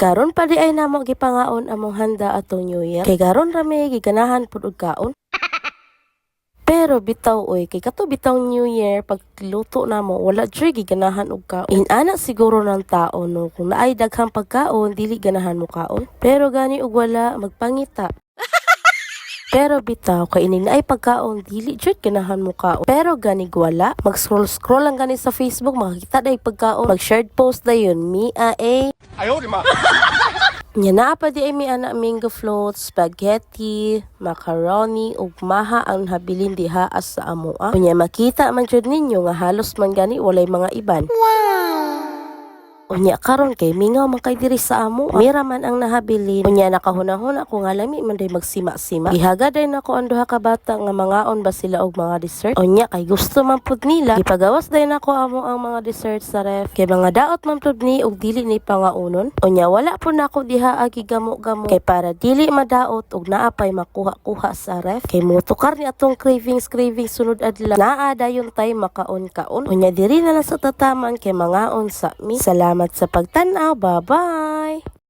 Karon pa di ay namo gipangaon among handa atong New Year. Kay karon rami giganahan pud og kaon. Pero bitaw oy, kay kato bitaw New Year pag luto namo wala jud giganahan og kaon. Inana siguro ng tao no kung naay daghang pagkaon dili ganahan mo kaon. Pero gani og wala magpangita. Pero bitaw kay ini ay pagkaon dili jud ganahan mo kaon. Pero gani wala, mag-scroll lang gani sa Facebook makakita day pagkaon, mag-shared post dayon Mia Ayaw di ma. Nya naa pa di ay mi ana mango float, spaghetti, macaroni ug maha ang habilin diha as sa amoa. Unya makita man jud ninyo nga halos man gani walay mga iban. Unya karon kay mingaw man kay diri sa amo. Mira man ang nahabilin. Unya nakahunahon ako nga lami man day magsima-sima. Gihaga day nako ang duha ka bata nga mangaon ba sila og mga dessert. Unya kay gusto man pud nila. Gipagawas day nako amo ang mga dessert sa ref. Kay mga daot man pud ni og dili ni pangaunon. Unya wala pud nako diha agi gamo-gamo. Kay para dili madaot og naa pay makuha-kuha sa ref. Kay motukar ni atong cravings sunod adlaw. Naa dayon tay makaon-kaon. Unya diri na lang sa tataman kay mangaon sa mi. Salamat sa pagtanaw. Bye-bye!